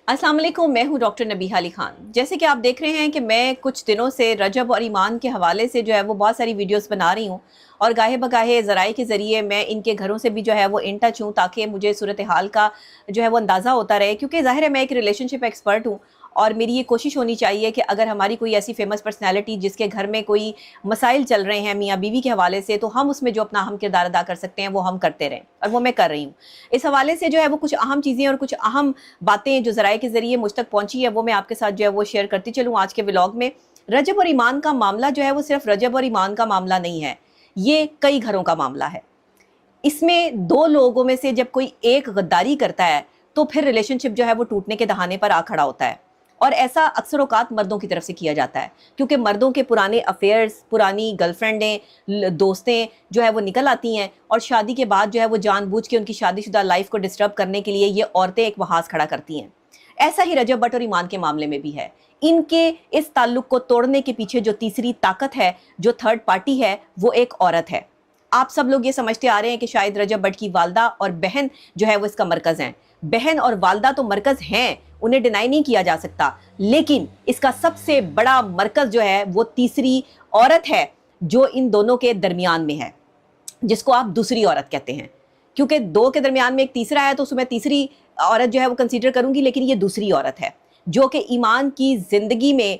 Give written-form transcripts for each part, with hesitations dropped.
अस्सलाम वालेकुम, मैं हूँ डॉक्टर नबीहा अली खान। जैसे कि आप देख रहे हैं कि मैं कुछ दिनों से रजब और ईमान के हवाले से जो है वो बहुत सारी वीडियोस बना रही हूँ और गाहे बगाहे ज़राए के ज़रिए मैं इनके घरों से भी जो है वो इन टच हूँ ताकि मुझे सूरत हाल का जो है वो अंदाज़ा होता रहे, क्योंकि ज़ाहिर है मैं एक रिलेशनशिप एक्सपर्ट हूँ और मेरी ये कोशिश होनी चाहिए कि अगर हमारी कोई ऐसी फेमस पर्सनैलिटी जिसके घर में कोई मसाइल चल रहे हैं मियाँ बीवी के हवाले से, तो हम उसमें जो अपना अहम किरदार अदा कर सकते हैं वो हम करते रहें, और वो मैं कर रही हूँ। इस हवाले से जो है वो कुछ अहम चीज़ें और कुछ अहम बातें जो ज़राए के ज़रिए मुझ तक पहुँची है वो मैं आपके साथ जो है वो शेयर करती चलूँ आज के व्लॉग में। रजब और ईमान का मामला जो है वो सिर्फ रजब और ईमान का मामला नहीं है, ये कई घरों का मामला है। इसमें दो लोगों में से जब कोई एक गद्दारी करता है तो फिर रिलेशनशिप जो है वो टूटने के दहाने पर आ खड़ा होता है, और ऐसा अक्सर औकात मर्दों की तरफ से किया जाता है, क्योंकि मर्दों के पुराने अफेयर्स, पुरानी गर्लफ्रेंडें, दोस्तें जो है वो निकल आती हैं और शादी के बाद जो है वो जानबूझ के उनकी शादीशुदा लाइफ को डिस्टर्ब करने के लिए ये औरतें एक महाज खड़ा करती हैं। ऐसा ही रजब भट्ट और ईमान के मामले में भी है। इनके इस ताल्लुक को तोड़ने के पीछे जो तीसरी ताकत है, जो थर्ड पार्टी है, वो एक औरत है। आप सब लोग ये समझते आ रहे हैं कि शायद रजब भट्ट की वालदा और बहन जो है वो इसका मरकज़ हैं। बहन और वालदा तो मरकज़ हैं, उन्हें डिनाई नहीं किया जा सकता, लेकिन इसका सबसे बड़ा मरकज़ जो है वो तीसरी औरत है जो इन दोनों के दरमियान में है, जिसको आप दूसरी औरत कहते हैं। क्योंकि दो के दरमियान में एक तीसरा है तो उसमें तीसरी औरत जो है वो कंसीडर करूंगी, लेकिन ये दूसरी औरत है जो कि ईमान की ज़िंदगी में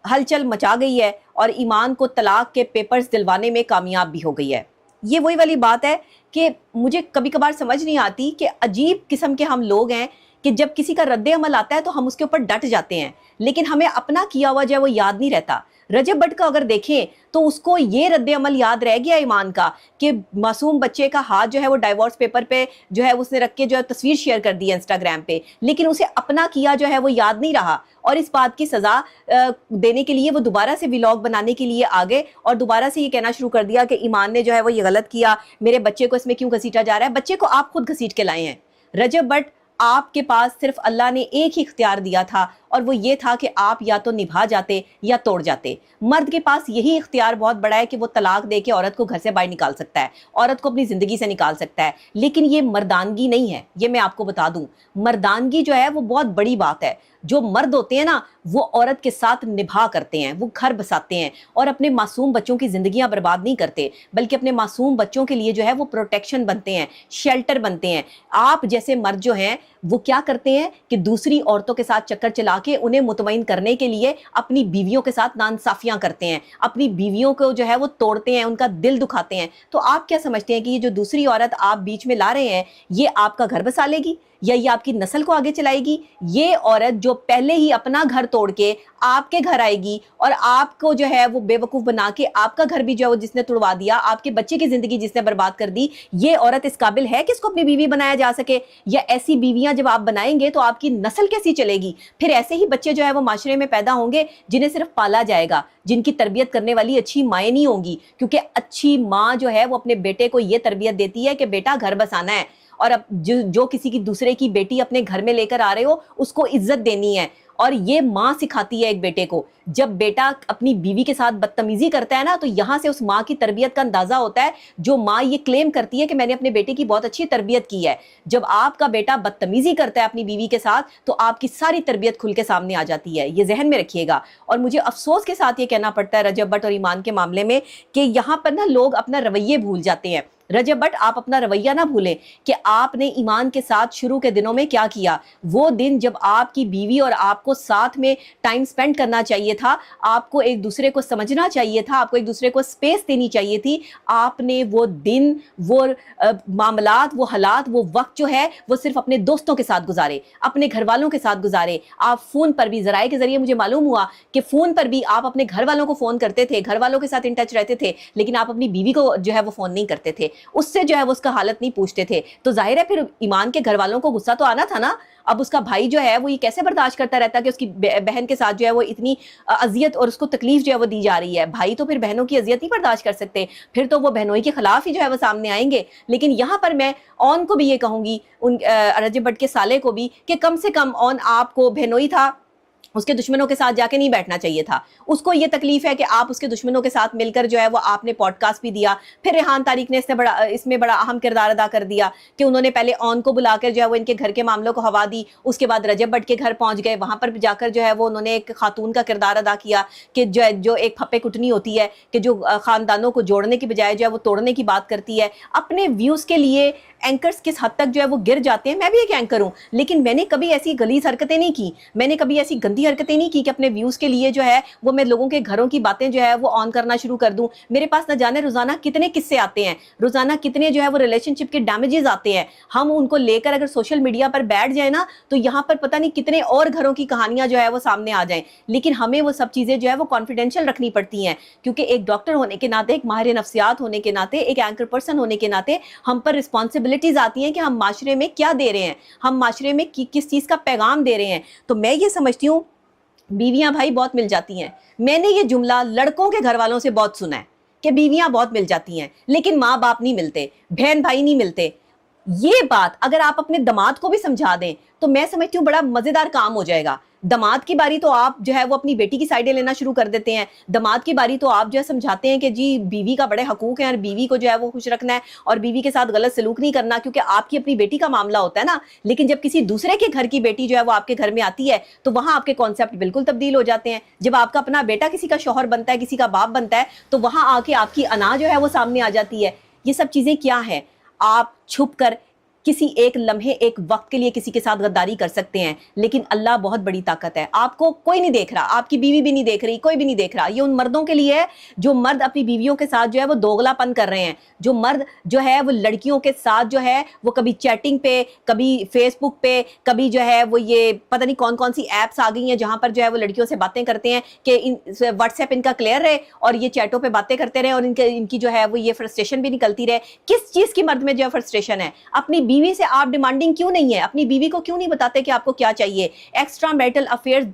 हलचल मचा गई है और ईमान को तलाक के पेपर्स दिलवाने में कामयाब भी हो गई है। ये वही वाली बात है कि मुझे कभी कभार समझ नहीं आती कि अजीब किस्म के हम लोग हैं कि जब किसी का रद्द अमल आता है तो हम उसके ऊपर डट जाते हैं, लेकिन हमें अपना किया हुआ जो है वो याद नहीं रहता। रजब भट्ट का अगर देखें तो उसको ये रद्द अमल याद रह गया ईमान का कि मासूम बच्चे का हाथ जो है वो डाइवोर्स पेपर पे जो है उसने रख के जो है तस्वीर शेयर कर दी है इंस्टाग्राम पे, लेकिन उसे अपना किया जो है वो याद नहीं रहा, और इस बात की सज़ा देने के लिए वो दोबारा से व्लॉग बनाने के लिए आ गए और दोबारा से ये कहना शुरू कर दिया कि ईमान ने जो है वो ये गलत किया, मेरे बच्चे को इसमें क्यों घसीटा जा रहा है। बच्चे को आप खुद घसीट के लाए हैं। रजब भट्ट, आपके पास सिर्फ अल्लाह ने एक ही इख्तियार दिया था और वो ये था कि आप या तो निभा जाते या तोड़ जाते। मर्द के पास यही इख्तियार बहुत बड़ा है कि वो तलाक दे के औरत को घर से बाहर निकाल सकता है, औरत को अपनी ज़िंदगी से निकाल सकता है, लेकिन ये मर्दानगी नहीं है। ये मैं आपको बता दूं, मर्दानगी जो है वो बहुत बड़ी बात है। जो मर्द होते हैं ना, वो औरत के साथ निभा करते हैं, वो घर बसाते हैं और अपने मासूम बच्चों की ज़िंदगियां बर्बाद नहीं करते, बल्कि अपने मासूम बच्चों के लिए जो है वो प्रोटेक्शन बनते हैं, शेल्टर बनते हैं। आप जैसे मर्द जो हैं वो क्या करते हैं कि दूसरी औरतों के साथ चक्कर चला के उन्हें मुतमईन करने के लिए अपनी बीवियों के साथ नाइंसाफियां करते हैं, अपनी बीवियों को जो है वो तोड़ते हैं, उनका दिल दुखाते हैं। तो आप क्या समझते हैं कि ये जो दूसरी औरत आप बीच में ला रहे हैं ये आपका घर बसा लेगी या ये आपकी नस्ल को आगे चलाएगी? ये औरत जो पहले ही अपना घर तोड़ के आपके घर आएगी और आपको जो है वो बेवकूफ़ बना के आपका घर भी जो है वो जिसने तुड़वा दिया, आपके बच्चे की ज़िंदगी जिसने बर्बाद कर दी, ये औरत इस काबिल है कि इसको अपनी बीवी बनाया जा सके? या ऐसी बीवियां जब आप बनाएंगे तो आपकी नस्ल कैसी चलेगी? फिर ऐसे ही बच्चे जो है वो माशरे में पैदा होंगे जिन्हें सिर्फ पाला जाएगा, जिनकी तरबियत करने वाली अच्छी माएँ नहीं होंगी, क्योंकि अच्छी माँ जो है वो अपने बेटे को ये तरबियत देती है कि बेटा घर बसाना है, और अब जो किसी की दूसरे की बेटी अपने घर में लेकर आ रहे हो उसको इज्जत देनी है। और ये माँ सिखाती है एक बेटे को। जब बेटा अपनी बीवी के साथ बदतमीजी करता है ना, तो यहाँ से उस माँ की तरबियत का अंदाजा होता है। जो माँ ये क्लेम करती है कि मैंने अपने बेटे की बहुत अच्छी तरबियत की है, जब आपका बेटा बदतमीजी करता है अपनी बीवी के साथ तो आपकी सारी तरबियत खुल के सामने आ जाती है। ये जहन में रखिएगा। और मुझे अफसोस के साथ ये कहना पड़ता है रजब भट्ट और ईमान के मामले में कि यहाँ पर ना लोग अपना रवैये भूल जाते हैं। रजब भट्ट, आप अपना रवैया ना भूलें कि आपने ईमान के साथ शुरू के दिनों में क्या किया। वो दिन जब आपकी बीवी और आपको साथ में टाइम स्पेंड करना चाहिए था, आपको एक दूसरे को समझना चाहिए था, आपको एक दूसरे को स्पेस देनी चाहिए थी, आपने वो दिन, वो मामलात, वो हालात, वो वक्त जो है वो सिर्फ अपने दोस्तों के साथ गुजारे, अपने घर वालों के साथ गुजारे। आप फ़ोन पर भी, ज़राए के ज़रिए मुझे मालूम हुआ कि फ़ोन पर भी आप अपने घर वालों को फ़ोन करते थे, घर वालों के साथ इन टच रहते थे, लेकिन आप अपनी बीवी को जो है वो फ़ोन नहीं करते थे, उससे जो है वो उसका हालत नहीं पूछते थे। तो जाहिर है फिर ईमान के घर वालों को गुस्सा तो आना था ना। अब उसका भाई जो है वो ये कैसे बर्दाश्त करता रहता कि उसकी बहन के साथ जो है वो इतनी अजियत और उसको तकलीफ जो है वो दी जा रही है। भाई तो फिर बहनों की अजियत नहीं बर्दाश्त कर सकते, फिर तो वो बहनों के खिलाफ ही जो है वो सामने आएंगे। लेकिन यहाँ पर मैं ऑन को भी ये कहूँगी, उन रजब भट्ट के साले को भी, कि कम से कम ऑन आपको बहनोई था, उसके दुश्मनों के साथ जाके नहीं बैठना चाहिए था। उसको ये तकलीफ है कि आप उसके दुश्मनों के साथ मिलकर जो है वो आपने पॉडकास्ट भी दिया। फिर रेहान तारिक ने इसमें बड़ा अहम किरदार अदा कर दिया कि उन्होंने पहले ऑन को बुलाकर जो है वो इनके घर के मामलों को हवा दी, उसके बाद रजब भट्ट के घर पहुंच गए, वहां पर जाकर जो है वो उन्होंने एक खातून का किरदार अदा किया कि जो एक फप्पे कुटनी होती है कि जो खानदानों को जोड़ने की बजाय जो है वो तोड़ने की बात करती है। अपने व्यूज के लिए एंकर्स किस हद तक जो है वो गिर जाते हैं। मैं भी एक एंकर हूं, लेकिन मैंने कभी ऐसी गलीज हरकतें नहीं की, मैंने कभी ऐसी गंदी हरकतें नहीं की कि अपने व्यूज के लिए जो है वो मैं लोगों के घरों की बातें जो है वो ऑन करना शुरू कर दूं। मेरे पास न जाने रोजाना कितने किस्से आते हैं, रोजाना कितने जो है वो रिलेशनशिप के डैमेजेस आते हैं। हम उनको लेकर अगर सोशल मीडिया पर बैठ जाए ना तो यहाँ पर पता नहीं कितने और घरों की कहानियां जो है वो सामने आ जाएं। लेकिन हमें वो सब चीजें जो है वो कॉन्फिडेंशियल रखनी पड़ती हैं, क्योंकि एक डॉक्टर होने के नाते, एक माहिर नफ्सियात होने के नाते, एक एंकर पर्सन होने के नाते हम पर रिस्पॉन्सिबिलिटीज आती हैं कि हम माशरे में क्या दे रहे हैं, हम माशरे में किस चीज का पैगाम दे रहे हैं। तो मैं ये समझती हूँ बीवियां भाई बहुत मिल जाती हैं। मैंने ये जुमला लड़कों के घर वालों से बहुत सुना है कि बीवियां बहुत मिल जाती हैं लेकिन माँ बाप नहीं मिलते, बहन भाई नहीं मिलते। ये बात अगर आप अपने दामाद को भी समझा दें तो मैं समझती हूँ बड़ा मजेदार काम हो जाएगा। दामाद की बारी तो आप जो है वो अपनी बेटी की साइडें लेना शुरू कर देते हैं, दामाद की बारी तो आप जो है समझाते हैं कि जी बीवी का बड़े हकूक है और बीवी को जो है वो खुश रखना है और बीवी के साथ गलत सलूक नहीं करना, क्योंकि आपकी अपनी बेटी का मामला होता है ना। लेकिन जब किसी दूसरे के घर की बेटी जो है वो आपके घर में आती है तो वहां आपके कॉन्सेप्ट बिल्कुल तब्दील हो जाते हैं। जब आपका अपना बेटा किसी का शौहर बनता है, किसी का बाप बनता है, तो वहां आके आपकी अना जो है वो सामने आ जाती है। ये सब चीजें क्या है? आप छुप कर किसी एक लम्हे, एक वक्त के लिए किसी के साथ गद्दारी कर सकते हैं, लेकिन अल्लाह बहुत बड़ी ताकत है। आपको कोई नहीं देख रहा, आपकी बीवी भी नहीं देख रही, कोई भी नहीं देख रहा। ये उन मर्दों के लिए है जो मर्द अपनी बीवियों के साथ जो है वो दोगलापन कर रहे हैं, जो मर्द जो है वो लड़कियों के साथ जो है वो कभी चैटिंग पे, कभी फेसबुक पे, कभी जो है वो ये पता नहीं कौन कौन सी ऐप्स आ गई हैं जहां पर जो है वो लड़कियों से बातें करते हैं कि व्हाट्सएप इनका क्लियर रहे और ये चैटों पे बातें करते रहे और इनकी जो है वो ये फ्रस्ट्रेशन भी निकलती रहे। किस चीज की मर्द में जो है फ्रस्ट्रेशन है? अपनी बीवी से आप डिमांडिंग क्यों नहीं है? अपनी बीवी को क्यों नहीं बताते कि आपको क्या चाहिए? एक्स्ट्रा मैरिटल अफेयर्स,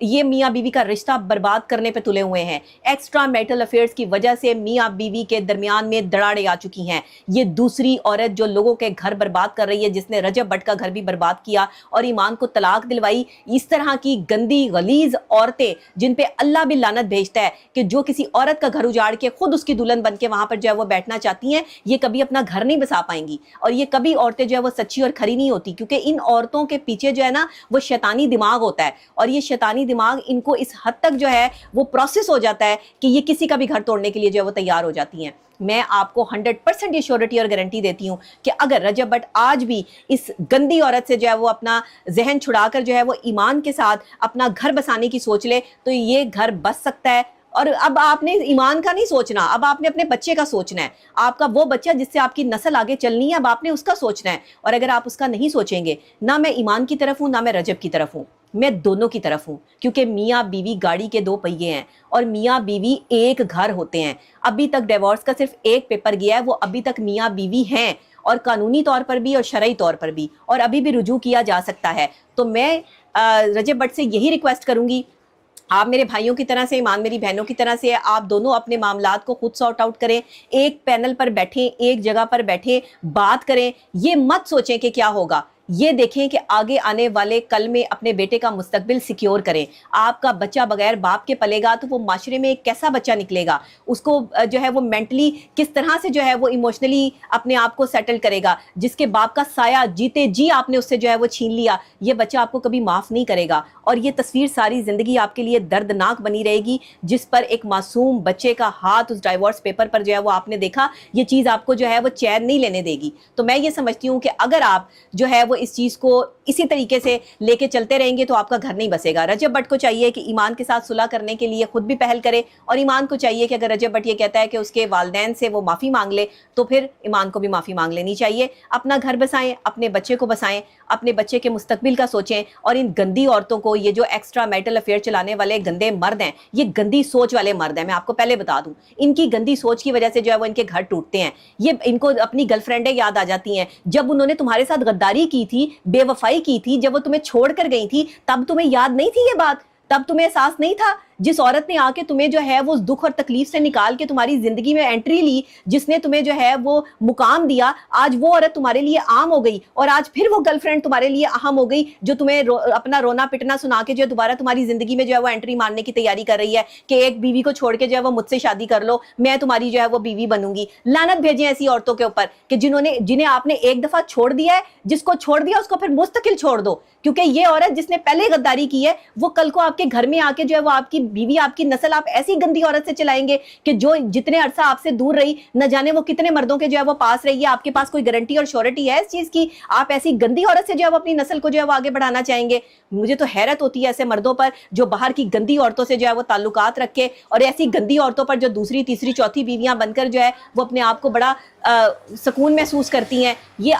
ये मियाँ बीवी का रिश्ता बर्बाद करने पे तुले हुए हैं। एक्स्ट्रा मैरिटल अफेयर्स की वजह से मियाँ बीवी के दरमियान में दरारें आ चुकी हैं। ये दूसरी औरत जो लोगों के घर बर्बाद कर रही है, जिसने रजब भट्ट का घर भी बर्बाद किया और ईमान को तलाक दिलवाई। इस तरह की गंदी गलीज औरतें जिन पे अल्लाह भी लानत भेजता है कि जो किसी औरत का घर उजाड़ के खुद उसकी दुल्हन बन के वहां पर जो है वो बैठना चाहती हैं, ये कभी अपना घर नहीं बसा पाएंगी। और ये कभी औरतें जो है वो सच्ची और खरी नहीं होती, क्योंकि इन औरतों के पीछे जो है ना वो शैतानी दिमाग होता है और ये शैतानी दिमाग इनको इस हद तक जो है वो प्रोसेस हो जाता है कि ये किसी का भी घर तोड़ने के लिए जो है वो तैयार हो जाती हैं। मैं आपको 100% ये श्योरिटी और गारंटी देती हूं कि अगर रजब भट्ट आज भी इस गंदी औरत से जो है वो अपना जहन छुड़ाकर जो है वो ईमान के साथ अपना घर बसाने की सोच ले तो ये घर बस सकता है। और अब आपने ईमान का नहीं सोचना, अब आपने अपने बच्चे का सोचना है। आपका वो बच्चा जिससे आपकी नस्ल आगे चलनी है, अब आपने उसका सोचना है। और अगर आप उसका नहीं सोचेंगे, ना मैं ईमान की तरफ हूं ना मैं रजब की तरफ हूं, मैं दोनों की तरफ हूं, क्योंकि मियाँ बीवी गाड़ी के दो पहिए हैं और मियाँ बीवी एक घर होते हैं। अभी तक डिवोर्स का सिर्फ एक पेपर गया है, वो अभी तक मियाँ बीवी हैं और कानूनी तौर पर भी और शरई तौर पर भी, और अभी भी रुजू किया जा सकता है। तो मैं रजब भट्ट से यही रिक्वेस्ट करूंगी, आप मेरे भाइयों की तरह से, ईमान मेरी बहनों की तरह से, आप दोनों अपने मामलात को खुद सॉर्ट आउट करें, एक पैनल पर बैठें, एक जगह पर बैठें, बात करें। ये मत सोचें कि क्या होगा, ये देखें कि आगे आने वाले कल में अपने बेटे का मुस्तकबिल सिक्योर करें। आपका बच्चा बगैर बाप के पलेगा तो वो माशरे में एक कैसा बच्चा निकलेगा, उसको जो है वो मेंटली किस तरह से जो है वो इमोशनली अपने आप को सेटल करेगा। जिसके बाप का साया जीते जी आपने उससे जो है वो छीन लिया, ये बच्चा आपको कभी माफ़ नहीं करेगा और ये तस्वीर सारी ज़िंदगी आपके लिए दर्दनाक बनी रहेगी। जिस पर एक मासूम बच्चे का हाथ उस डाइवोर्स पेपर पर जो है वो आपने देखा, ये चीज़ आपको जो है वो चैन नहीं लेने देगी। तो मैं ये समझती हूँ कि अगर आप जो है वो इस चीज को इसी तरीके से लेके चलते रहेंगे तो आपका घर नहीं बसेगा। रजब भट्ट को चाहिए कि ईमान के साथ सुलह करने के लिए खुद भी पहल करे और ईमान को चाहिए कि अगर रजब भट्ट ये कहता है कि उसके वालिदैन से वो माफ़ी मांग ले तो फिर ईमान को भी माफ़ी मांग लेनी चाहिए। अपना घर बसाएं, अपने बच्चे को बसाएं, अपने बच्चे के मुस्तकबिल का सोचें। और इन गंदी औरतों को, ये जो एक्स्ट्रा मैरिटल अफेयर चलाने वाले गंदे मर्द हैं, ये गंदी सोच वाले मर्द हैं। मैं आपको पहले बता दूं, इनकी गंदी सोच की वजह से जो है वो इनके घर टूटते हैं। ये इनको अपनी गर्लफ्रेंडें याद आ जाती हैं, जब उन्होंने तुम्हारे साथ गद्दारी की थी, बेवफाई की थी, जब वो तुम्हें छोड़ कर गई थी, तब तुम्हें याद नहीं थी ये बात, तब तुम्हें एहसास नहीं था جس عورت نے آ کے تمہیں جو ہے وہ دکھ اور تکلیف سے نکال کے تمہاری زندگی میں انٹری لی، جس نے تمہیں جو ہے وہ مقام دیا، آج وہ عورت تمہارے لیے عام ہو گئی، اور آج پھر وہ گرل فرینڈ تمہارے لیے اہم ہو گئی جو تمہیں اپنا رونا پٹنا سنا کے جو ہے دوبارہ تمہاری زندگی میں جو ہے وہ انٹری مارنے کی تیاری کر رہی ہے کہ ایک بیوی کو چھوڑ کے جو ہے وہ مجھ سے شادی کر لو، میں تمہاری جو ہے وہ بیوی بنوں گی۔ لعنت بھیجیں ایسی عورتوں کے اوپر کہ جنہیں آپ نے ایک دفعہ چھوڑ دیا ہے، جس کو چھوڑ دیا اس کو پھر مستقل چھوڑ دو، کیونکہ یہ عورت جس نے پہلے غداری کی ہے وہ کل کو آپ کے گھر میں آ کے جو ہے وہ آپ کی بیوی، آپ کی نسل آپ ایسی گندی عورت سے چلائیں گے کہ جو جتنے عرصہ آپ سے دور رہی، نہ جانے وہ کتنے مردوں کے جو ہے وہ پاس رہی ہے، آپ کے پاس کوئی گارنٹی اور شیورٹی ہے اس چیز کی؟ آپ ایسی گندی عورت سے جو ہے وہ اپنی نسل کو جو ہے وہ آگے بڑھانا چاہیں گے؟ مجھے تو حیرت ہوتی ہے ایسے مردوں پر جو باہر کی گندی عورتوں سے جو ہے وہ تعلقات رکھے، اور ایسی گندی عورتوں پر جو دوسری تیسری چوتھی بیویاں بن کر جو ہے وہ اپنے آپ کو بڑا سکون محسوس کرتی ہیں۔ یہ